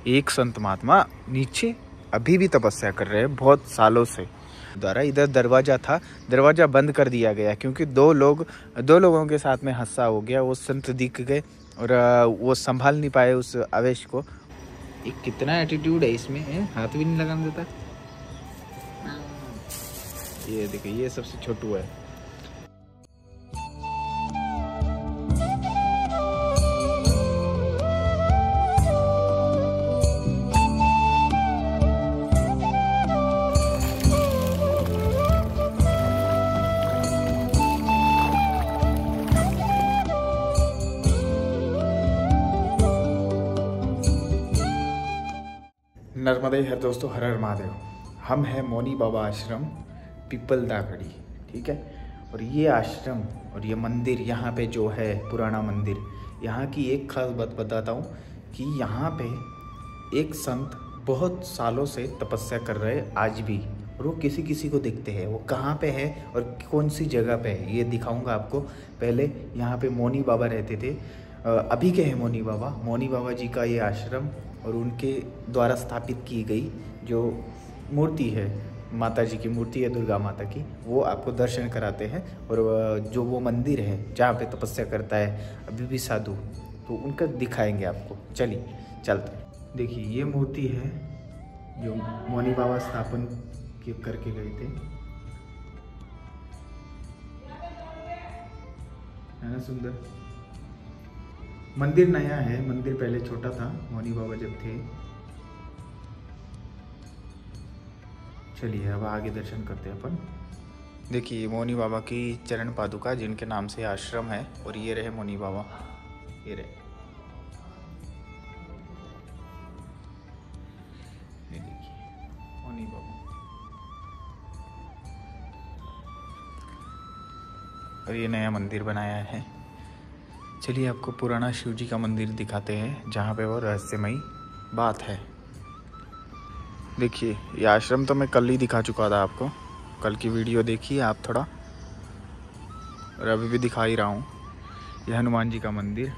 एक संत महात्मा नीचे अभी भी तपस्या कर रहे हैं बहुत सालों से। द्वारा इधर दरवाजा था, दरवाजा बंद कर दिया गया क्योंकि दो लोगों के साथ में हादसा हो गया। वो संत दिख गए और वो संभाल नहीं पाए उस आवेश को। ये कितना एटीट्यूड है इसमें, हाथ भी नहीं लगाने देता। ये देखिए, ये सबसे छोटू है। नर्मदे हर दोस्तों, हर हर महादेव। हम हैं मौनी बाबा आश्रम पिपलदागढ़ी, ठीक है। और ये आश्रम और ये मंदिर यहाँ पे जो है पुराना मंदिर, यहाँ की एक खास बात बताता हूँ कि यहाँ पे एक संत बहुत सालों से तपस्या कर रहे हैं आज भी। और वो किसी को देखते हैं। वो कहाँ पे है और कौन सी जगह पे है ये दिखाऊंगा आपको। पहले यहाँ पे मौनी बाबा रहते थे, अभी के हैं मौनी बाबा जी का ये आश्रम। और उनके द्वारा स्थापित की गई जो मूर्ति है, माता जी की मूर्ति है, दुर्गा माता की, वो आपको दर्शन कराते हैं। और जो वो मंदिर है जहाँ पे तपस्या करता है अभी भी साधु, तो उनका दिखाएंगे आपको। चलिए चलते। देखिए, ये मूर्ति है जो मौनी बाबा स्थापन करके गए थे, है ना सुंदर। मंदिर नया है, मंदिर पहले छोटा था मौनी बाबा जब थे। चलिए अब आगे दर्शन करते हैं अपन। देखिए, मौनी बाबा की चरण पादुका जिनके नाम से आश्रम है। और ये रहे मौनी बाबा, ये रहे, ये देखिए मौनी बाबा। और ये नया मंदिर बनाया है। चलिए आपको पुराना शिव जी का मंदिर दिखाते हैं जहाँ पे वो रहस्यमयी बात है। देखिए, ये आश्रम तो मैं कल ही दिखा चुका था आपको, कल की वीडियो देखिए आप थोड़ा। और अभी भी दिखा ही रहा हूँ। ये हनुमान जी का मंदिर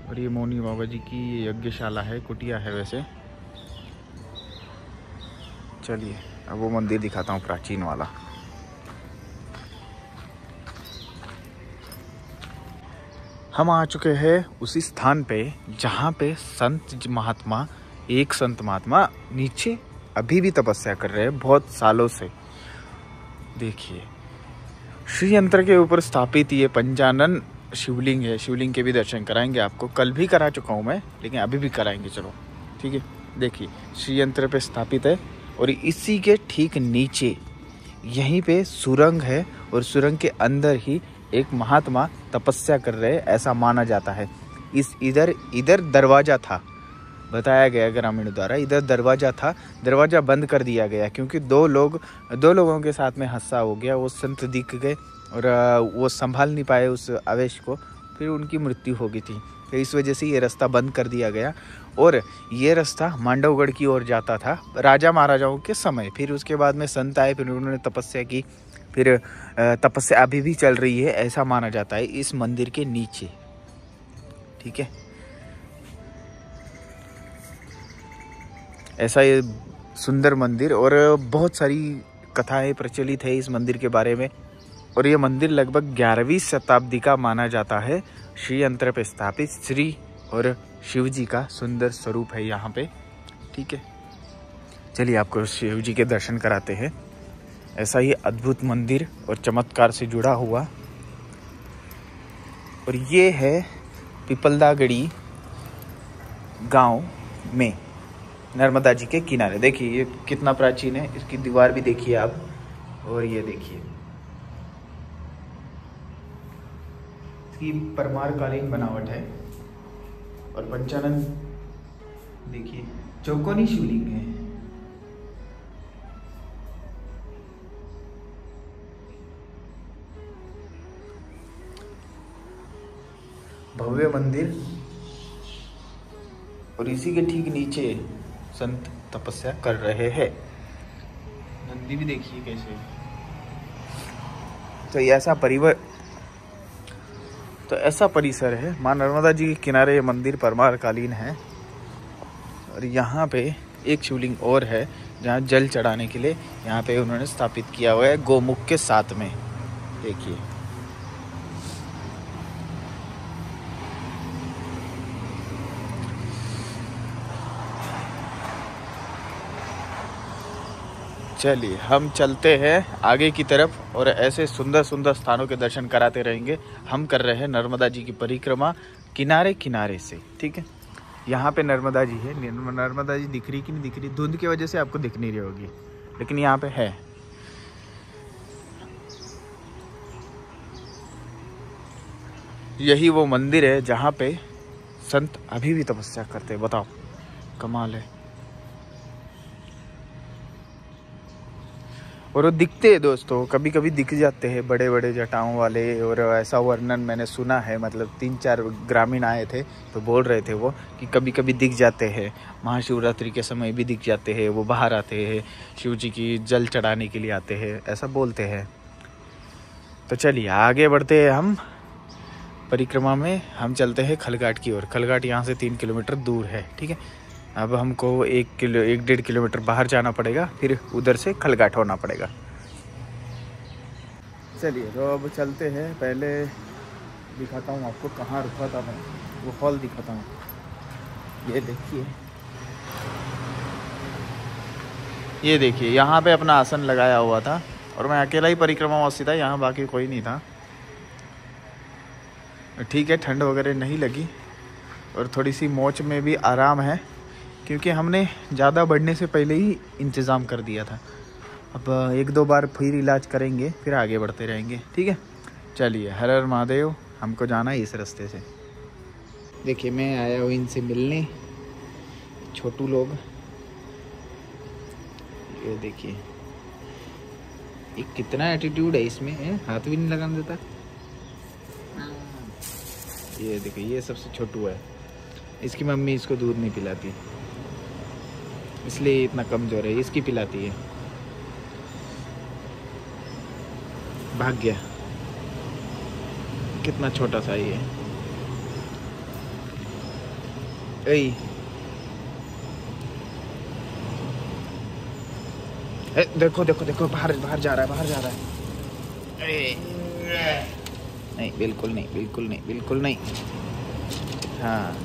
और ये मौनी बाबा जी की यज्ञशाला है, कुटिया है वैसे। चलिए अब वो मंदिर दिखाता हूँ प्राचीन वाला। हम आ चुके हैं उसी स्थान पे जहाँ पे एक संत महात्मा नीचे अभी भी तपस्या कर रहे हैं बहुत सालों से। देखिए, श्री यंत्र के ऊपर स्थापित ये पंचानन शिवलिंग है। शिवलिंग के भी दर्शन कराएंगे आपको, कल भी करा चुका हूँ मैं, लेकिन अभी भी कराएंगे। चलो ठीक है। देखिए, श्री यंत्र पे स्थापित है और इसी के ठीक नीचे यहीं पे सुरंग है और सुरंग के अंदर ही एक महात्मा तपस्या कर रहे हैं, ऐसा माना जाता है। इधर दरवाजा था, बताया गया ग्रामीणों द्वारा। इधर दरवाजा था, दरवाजा बंद कर दिया गया क्योंकि दो लोगों के साथ में हादसा हो गया। वो संत दिख गए और वो संभाल नहीं पाए उस आवेश को, फिर उनकी मृत्यु हो गई थी। तो इस वजह से ये रास्ता बंद कर दिया गया। और ये रास्ता मांडवगढ़ की ओर जाता था राजा महाराजाओं के समय। फिर उसके बाद में संत आए, फिर उन्होंने तपस्या की, फिर तपस्या अभी भी चल रही है, ऐसा माना जाता है इस मंदिर के नीचे, ठीक है। ऐसा ये सुंदर मंदिर और बहुत सारी कथाएं प्रचलित है इस मंदिर के बारे में। और ये मंदिर लगभग 11वीं शताब्दी का माना जाता है। श्री यंत्र पे स्थापित श्री और शिव जी का सुंदर स्वरूप है यहाँ पे, ठीक है। चलिए आपको शिव जी के दर्शन कराते हैं। ऐसा ही अद्भुत मंदिर और चमत्कार से जुड़ा हुआ। और ये है पिपलदागढ़ी गांव में, नर्मदा जी के किनारे। देखिए ये कितना प्राचीन है, इसकी दीवार भी देखिए आप। और ये देखिए इसकी परमारकालीन बनावट है। और पंचानन देखिए, चौकोनी शिवलिंग है। भव्य मंदिर और इसी के ठीक नीचे संत तपस्या कर रहे हैं। नंदी भी देखिए कैसे। तो ये ऐसा तो ऐसा परिसर है। माँ नर्मदा जी के किनारे ये मंदिर परमार कालीन है। और यहाँ पे एक शिवलिंग और है जहाँ जल चढ़ाने के लिए यहाँ पे उन्होंने स्थापित किया हुआ है, गोमुख के साथ में। देखिए चलिए हम चलते हैं आगे की तरफ और ऐसे सुंदर सुंदर स्थानों के दर्शन कराते रहेंगे। हम कर रहे हैं नर्मदा जी की परिक्रमा किनारे किनारे से, ठीक है। यहाँ पे नर्मदा जी है। नर्मदा जी दिख रही कि नहीं दिख रही, धुंध की वजह से आपको दिख नहीं रही होगी, लेकिन यहाँ पे है। यही वो मंदिर है जहाँ पे संत अभी भी तपस्या करते हैं। बताओ, कमाल है। और वो दिखते हैं दोस्तों, कभी कभी दिख जाते हैं बड़े बड़े जटाओं वाले। और ऐसा वर्णन मैंने सुना है, मतलब 3-4 ग्रामीण आए थे तो बोल रहे थे वो कि कभी कभी दिख जाते हैं, महाशिवरात्रि के समय भी दिख जाते हैं। वो बाहर आते हैं, शिव जी की जल चढ़ाने के लिए आते हैं, ऐसा बोलते हैं। तो चलिए आगे बढ़ते हैं हम परिक्रमा में। हम चलते हैं खलघाट की ओर। खलघाट यहाँ से 3 किलोमीटर दूर है, ठीक है। अब हमको 1-1.5 किलोमीटर बाहर जाना पड़ेगा, फिर उधर से खलघाट होना पड़ेगा। चलिए तो अब चलते हैं। पहले दिखाता हूँ आपको कहाँ रुका था मैं, वो हॉल दिखाता हूँ। ये देखिए, ये देखिए, यहाँ पे अपना आसन लगाया हुआ था और मैं अकेला ही परिक्रमावासी था यहाँ, बाकी कोई नहीं था। ठीक है, ठंड वगैरह नहीं लगी और थोड़ी सी मोच में भी आराम है, क्योंकि हमने ज़्यादा बढ़ने से पहले ही इंतज़ाम कर दिया था। अब 1-2 बार फिर इलाज करेंगे, फिर आगे बढ़ते रहेंगे, ठीक है। चलिए, हर हर महादेव। हमको जाना है इस रास्ते से। देखिए मैं आया हूँ इनसे मिलने, छोटू लोग। ये देखिए, ये कितना एटीट्यूड है इसमें, हाथ भी नहीं लगाने देता। ये देखिए, ये सबसे छोटू है। इसकी मम्मी इसको दूध नहीं पिलाती, इसलिए इतना कमजोर है। इसकी पिलाती है। भाग गया, कितना छोटा सा ये। देखो देखो देखो, बाहर बाहर जा रहा है, बाहर जा रहा है। नहीं, बिल्कुल नहीं, बिल्कुल नहीं, बिल्कुल नहीं। हाँ,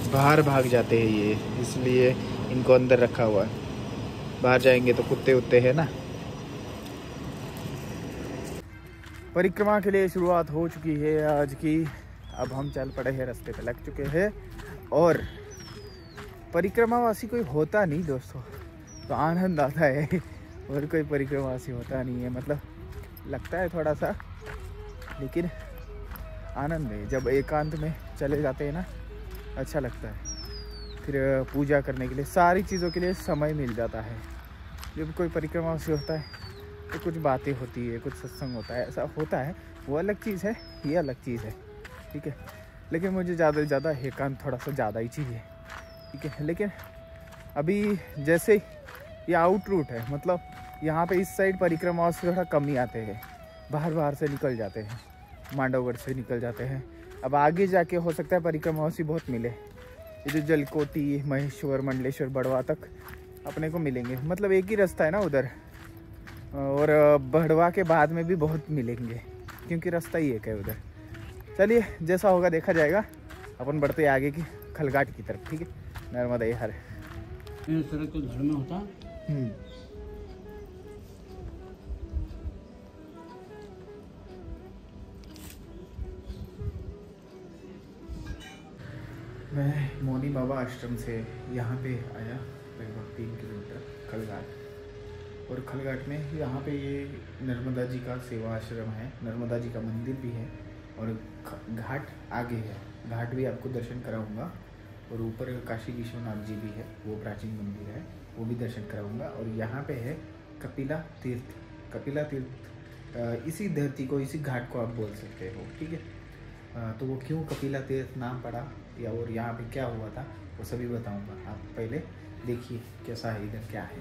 बाहर भाग जाते हैं ये, इसलिए इनको अंदर रखा हुआ है। बाहर जाएंगे तो कुत्ते उत्ते हैं ना। परिक्रमा के लिए शुरुआत हो चुकी है आज की। अब हम चल पड़े हैं, रास्ते पे लग चुके हैं। और परिक्रमावासी कोई होता नहीं दोस्तों, तो आनंद आता है। और कोई परिक्रमावासी होता नहीं है, मतलब लगता है थोड़ा सा, लेकिन आनंद है। जब एकांत में चले जाते हैं ना, अच्छा लगता है। फिर पूजा करने के लिए, सारी चीज़ों के लिए समय मिल जाता है। जब कोई परिक्रमावासी होता है तो कुछ बातें होती है, कुछ सत्संग होता है, ऐसा होता है। वो अलग चीज़ है, ये अलग चीज़ है, ठीक है। लेकिन मुझे ज़्यादा से ज़्यादा एकांत थोड़ा सा ज़्यादा ही चाहिए, ठीक है। लेकिन अभी जैसे ये आउट रूट है, मतलब यहाँ पे इस साइड परिक्रमावासी थोड़ा कम ही आते हैं, बाहर से निकल जाते हैं, मांडवगढ़ से निकल जाते हैं। अब आगे जाके हो सकता है परिक्रमावासी बहुत मिले। ये जो जलकोटी, महेश्वर, मंडलेश्वर, बड़वा तक अपने को मिलेंगे, मतलब एक ही रास्ता है ना उधर। और बड़वा के बाद में भी बहुत मिलेंगे, क्योंकि रास्ता ही एक है उधर। चलिए, जैसा होगा देखा जाएगा। अपन बढ़ते हैं आगे की खलघाट की तरफ, ठीक है। नर्मदा हर तो घर में होता। मैं मोनी बाबा आश्रम से यहाँ पे आया, लगभग 3 किलोमीटर खलघाट। और खलघाट में यहाँ पे ये नर्मदा जी का सेवा आश्रम है, नर्मदा जी का मंदिर भी है, और घाट आगे है। घाट भी आपको दर्शन कराऊंगा। और ऊपर काशी विश्वनाथ जी भी है, वो प्राचीन मंदिर है, वो भी दर्शन कराऊंगा। और यहाँ पे है कपिला तीर्थ। कपिला तीर्थ इसी धरती को, इसी घाट को आप बोल सकते हो, ठीक है। तो वो क्यों कपिला तीर्थ नाम पड़ा, या और यहाँ पे क्या हुआ था, वो सभी बताऊंगा। आप पहले देखिए कैसा है इधर, क्या है।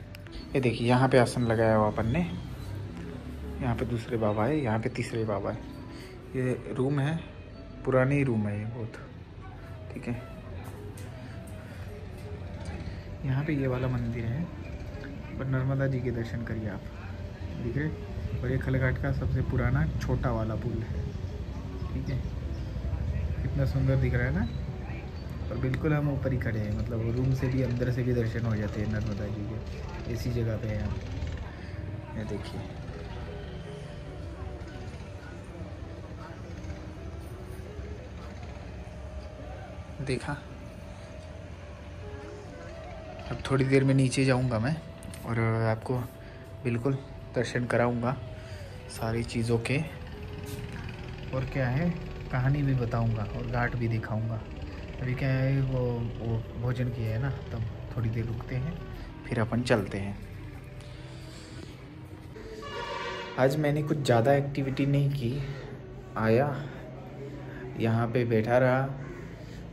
ये देखिए, यहाँ पे आसन लगाया हुआ अपन ने। यहाँ पे दूसरे बाबा है, यहाँ पे तीसरे बाबा है। ये रूम है, पुरानी रूम है ये बहुत, ठीक है। यहाँ पे ये वाला मंदिर है, पर नर्मदा जी के दर्शन करिए आप, दिख रहे। और ये खलघाट का सबसे पुराना छोटा वाला पुल है, ठीक है। कितना सुंदर दिख रहा है ना। और बिल्कुल हम ऊपर ही खड़े हैं, मतलब रूम से भी अंदर से भी दर्शन हो जाते हैं नर्मदा जी के। इसी जगह पे हैं हम, ये देखिए। देखा। अब थोड़ी देर में नीचे जाऊंगा मैं और आपको बिल्कुल दर्शन कराऊंगा सारी चीज़ों के, और क्या है कहानी भी बताऊंगा और घाट भी दिखाऊंगा। अभी क्या है वो भोजन किया है ना, तब थोड़ी देर रुकते हैं फिर अपन चलते हैं। आज मैंने कुछ ज़्यादा एक्टिविटी नहीं की, आया यहाँ पे बैठा रहा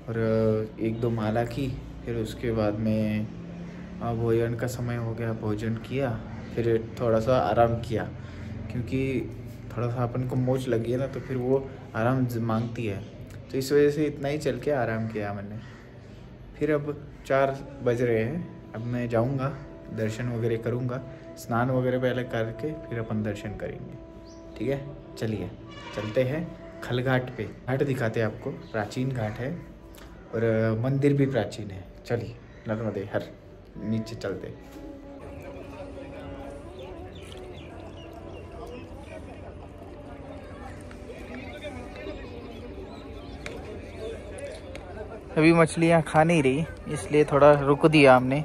और एक दो माला की, फिर उसके बाद में भोजन का समय हो गया, भोजन किया, फिर थोड़ा सा आराम किया, क्योंकि थोड़ा सा अपन को मोच लगी है ना, तो फिर वो आराम मांगती है, तो इस वजह से इतना ही चल के आराम किया मैंने। फिर अब 4 बज रहे हैं, अब मैं जाऊंगा, दर्शन वगैरह करूंगा, स्नान वगैरह पहले करके फिर अपन दर्शन करेंगे, ठीक है। चलिए चलते हैं खलघाट पे, घाट दिखाते हैं आपको। प्राचीन घाट है और मंदिर भी प्राचीन है। चलिए नर्मदे हर, नीचे चलते। अभी मछलियाँ खा नहीं रही, इसलिए थोड़ा रुक दिया हमने।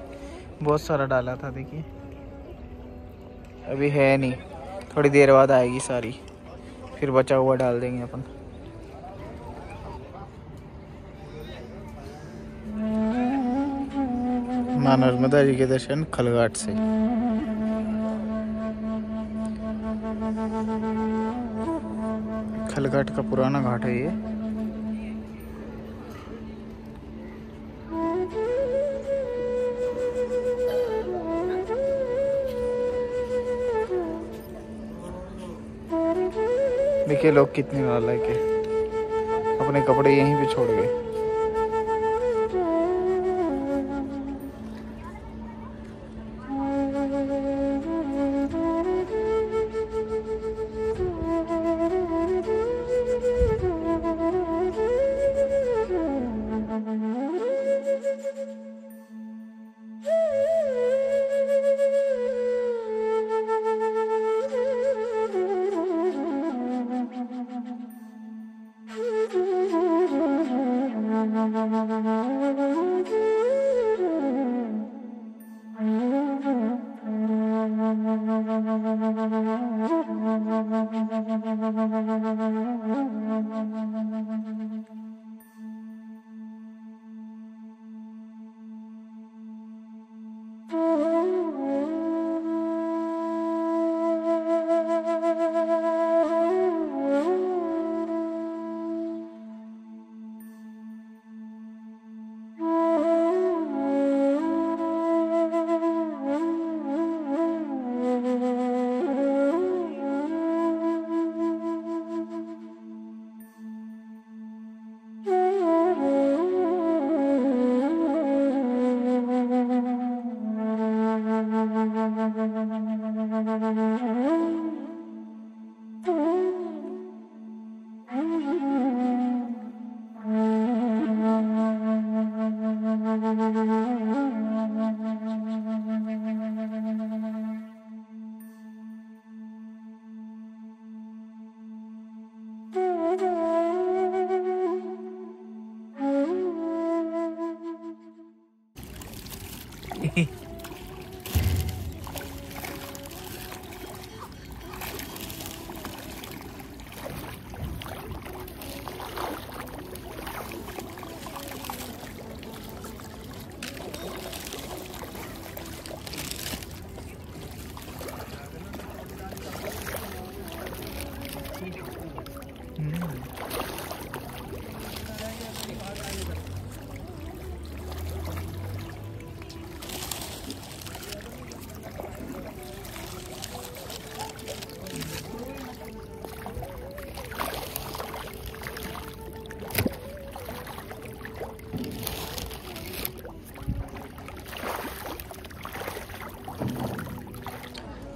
बहुत सारा डाला था, देखिए अभी है नहीं, थोड़ी देर बाद आएगी सारी, फिर बचा हुआ डाल देंगे अपन। माँ नर्मदा जी के दर्शन खलघाट से। खलघाट का पुराना घाट है ये। देखिए लोग कितने नालायक है, अपने कपड़े यहीं पे छोड़ गए।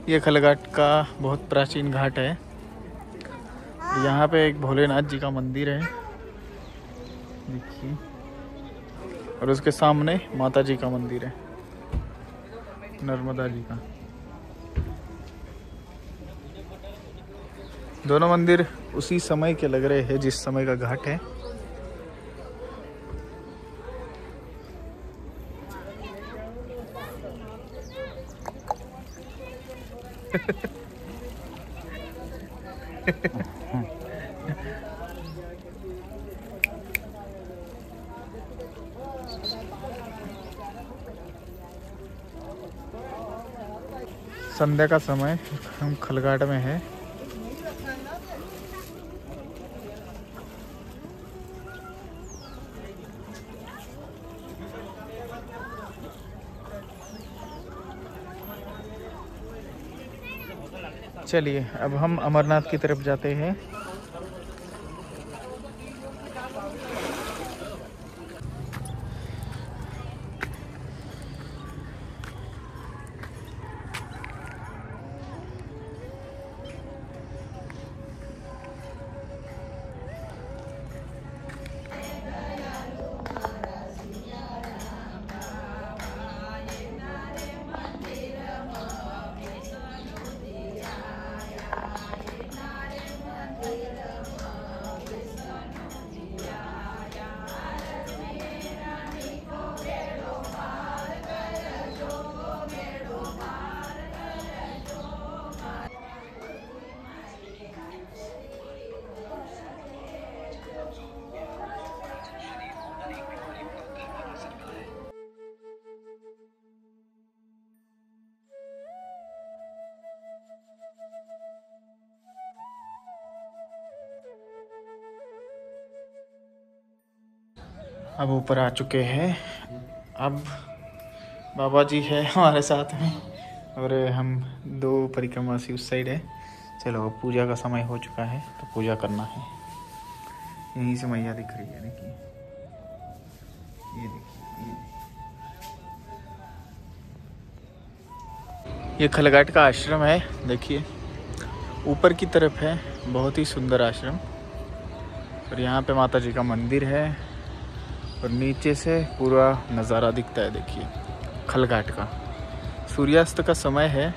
ये खलघाट का बहुत प्राचीन घाट है। यहाँ पे एक भोलेनाथ जी का मंदिर है, देखिए, और उसके सामने माता जी का मंदिर है, नर्मदा जी का। दोनों मंदिर उसी समय के लग रहे हैं जिस समय का घाट है। संध्या का समय, हम खलघाट में है। चलिए अब हम अमरनाथ की तरफ जाते हैं। अब ऊपर आ चुके हैं। अब बाबा जी है हमारे साथ में, और हम दो परिक्रमासी उस साइड है। चलो पूजा का समय हो चुका है तो पूजा करना है। यहीं से मैया दिख रही है, देखिए, ये देखिए, ये खलघाट का आश्रम है। देखिए ऊपर की तरफ है, बहुत ही सुंदर आश्रम। और यहाँ पे माता जी का मंदिर है, और नीचे से पूरा नज़ारा दिखता है। देखिए खलघाट का सूर्यास्त का समय है,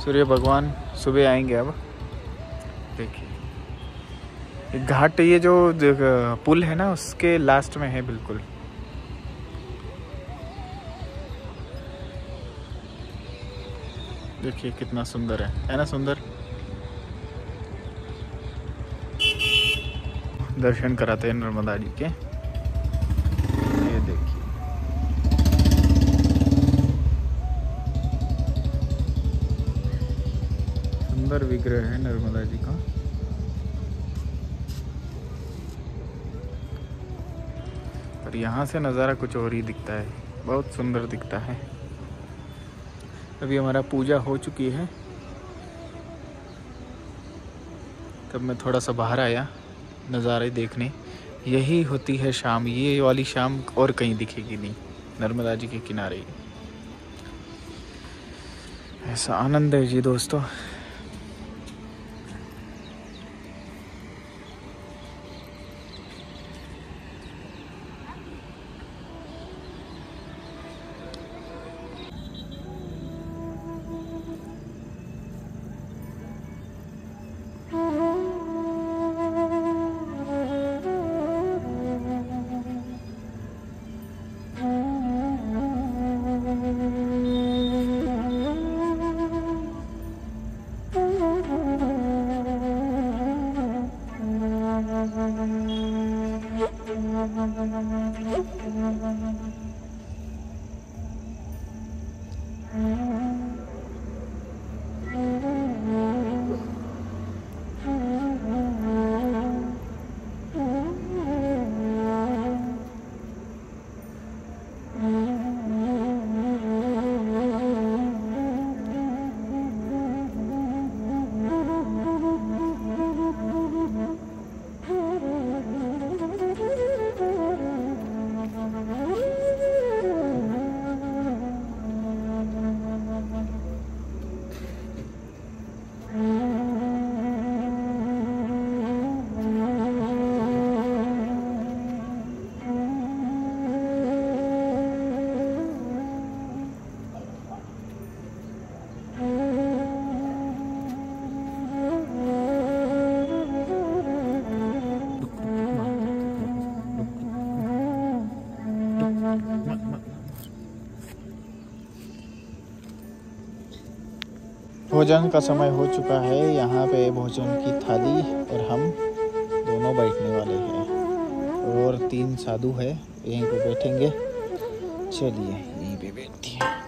सूर्य भगवान सुबह आएंगे। अब देखिए घाट, ये जो पुल है ना उसके लास्ट में है बिल्कुल। देखिए कितना सुंदर है ना, सुंदर। दर्शन कराते हैं नर्मदा जी के। ये देखिए सुंदर विग्रह है नर्मदा जी का। और यहाँ से नज़ारा कुछ और ही दिखता है, बहुत सुंदर दिखता है। अभी हमारा पूजा हो चुकी है, तब मैं थोड़ा सा बाहर आया नज़ारे देखने। यही होती है शाम, ये वाली शाम और कहीं दिखेगी नहीं, नर्मदा जी के किनारे। ऐसा आनंद है जी दोस्तों। भोजन का समय हो चुका है। यहाँ पे भोजन की थाली और हम दोनों बैठने वाले हैं और 3 साधु है यहीं पे बैठेंगे। चलिए यहीं पे बैठते हैं।